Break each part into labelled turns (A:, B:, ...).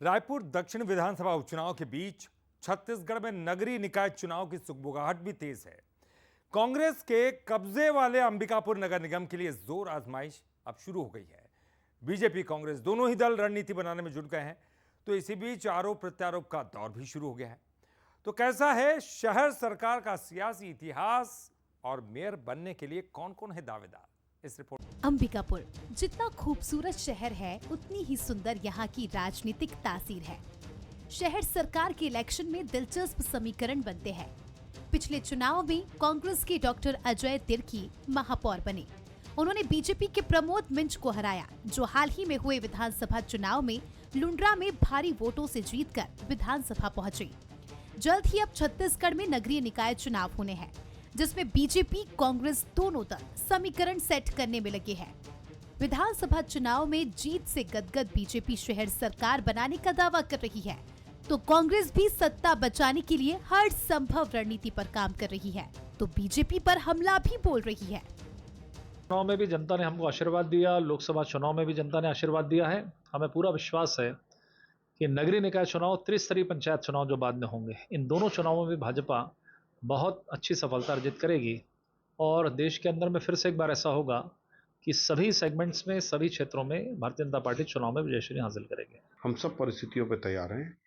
A: रायपुर दक्षिण विधानसभा उपचुनाव के बीच छत्तीसगढ़ में नगरीय निकाय चुनाव की सुगबुगाहट भी तेज है। कांग्रेस के कब्जे वाले अंबिकापुर नगर निगम के लिए जोर आजमाइश अब शुरू हो गई है। बीजेपी कांग्रेस दोनों ही दल रणनीति बनाने में जुट गए हैं, तो इसी बीच आरोप प्रत्यारोप का दौर भी शुरू हो गया है। तो कैसा है शहर सरकार का सियासी इतिहास और मेयर बनने के लिए कौन कौन है दावेदार, इस रिपोर्ट।
B: अंबिकापुर जितना खूबसूरत शहर है, उतनी ही सुंदर यहाँ की राजनीतिक तासीर है। शहर सरकार के इलेक्शन में दिलचस्प समीकरण बनते हैं। पिछले चुनाव में कांग्रेस के डॉक्टर अजय तिर्की महापौर बने। उन्होंने बीजेपी के प्रमोद मिंज को हराया, जो हाल ही में हुए विधानसभा चुनाव में लुंड्रा में भारी वोटों से जीतकर विधानसभा पहुंचे। जल्द ही अब छत्तीसगढ़ में नगरीय निकाय चुनाव होने हैं, जिसमें बीजेपी कांग्रेस दोनों दल समीकरण सेट करने में लगे हैं। विधानसभा चुनाव में जीत से गदगद बीजेपी शहर सरकार बनाने का दावा कर रही है, तो कांग्रेस भी सत्ता बचाने के लिए हर संभव रणनीति पर काम कर रही है, तो बीजेपी पर हमला भी बोल रही है।
C: चुनाव में भी जनता ने हमको आशीर्वाद दिया, लोकसभा चुनाव में भी जनता ने आशीर्वाद दिया है। हमें पूरा विश्वास है कि नगरीय निकाय चुनाव, त्रिस्तरीय पंचायत चुनाव जो बाद में होंगे, इन दोनों चुनावों में भाजपा बहुत अच्छी सफलता अर्जित करेगी और देश के अंदर में फिर से एक बार ऐसा होगा कि सभी सेगमेंट्स में, सभी क्षेत्रों में भारतीय जनता पार्टी चुनाव में विजयश्री हासिल करेगी।
D: हम सब परिस्थितियों पर तैयार हैं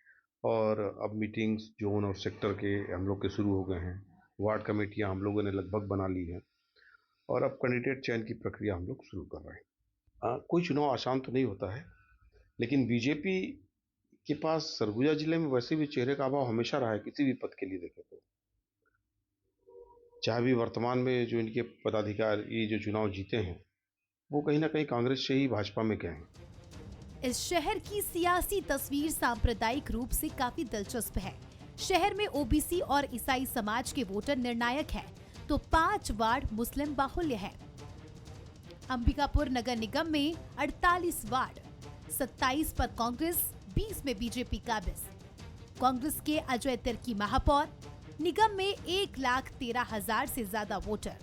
D: और अब मीटिंग्स जोन और सेक्टर के हम लोग के शुरू हो गए हैं। वार्ड कमेटियां हम लोगों ने लगभग बना ली हैं और अब कैंडिडेट चयन की प्रक्रिया हम लोग शुरू कर रहे हैं। कोई चुनाव आसान तो नहीं होता है, लेकिन बीजेपी के पास सरगुजा जिले में वैसे भी चेहरे का अभाव हमेशा रहा है। किसी भी पद के लिए देखें तो, चाहे भी वर्तमान में जो इनके पदाधिकारी जो चुनाव जीते हैं, वो कहीं ना कहीं कांग्रेस से ही भाजपा में गए हैं।
B: इस शहर की सियासी तस्वीर सांप्रदायिक रूप से काफी दिलचस्प है। शहर में ओबीसी और ईसाई समाज के वोटर निर्णायक हैं, तो 5 वार्ड मुस्लिम बाहुल्य है। अंबिकापुर नगर निगम में 48 वार्ड, 27 पर कांग्रेस, 20 में बीजेपी काबिज। कांग्रेस के अजय तिर्की महापौर। निगम में 1,13,000 से ज्यादा वोटर।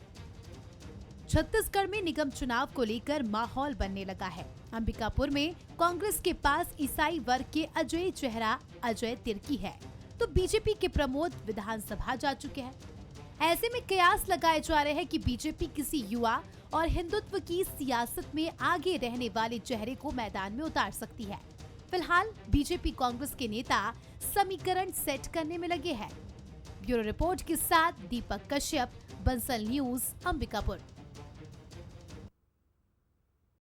B: छत्तीसगढ़ में निगम चुनाव को लेकर माहौल बनने लगा है। अंबिकापुर में कांग्रेस के पास ईसाई वर्ग के अजय चेहरा अजय तिर्की है, तो बीजेपी के प्रमोद विधानसभा जा चुके हैं। ऐसे में कयास लगाए जा रहे हैं कि बीजेपी किसी युवा और हिंदुत्व की सियासत में आगे रहने वाले चेहरे को मैदान में उतार सकती है। फिलहाल बीजेपी कांग्रेस के नेता समीकरण सेट करने में लगे हैं। ब्यूरो रिपोर्ट के साथ दीपक कश्यप, बंसल न्यूज, अंबिकापुर।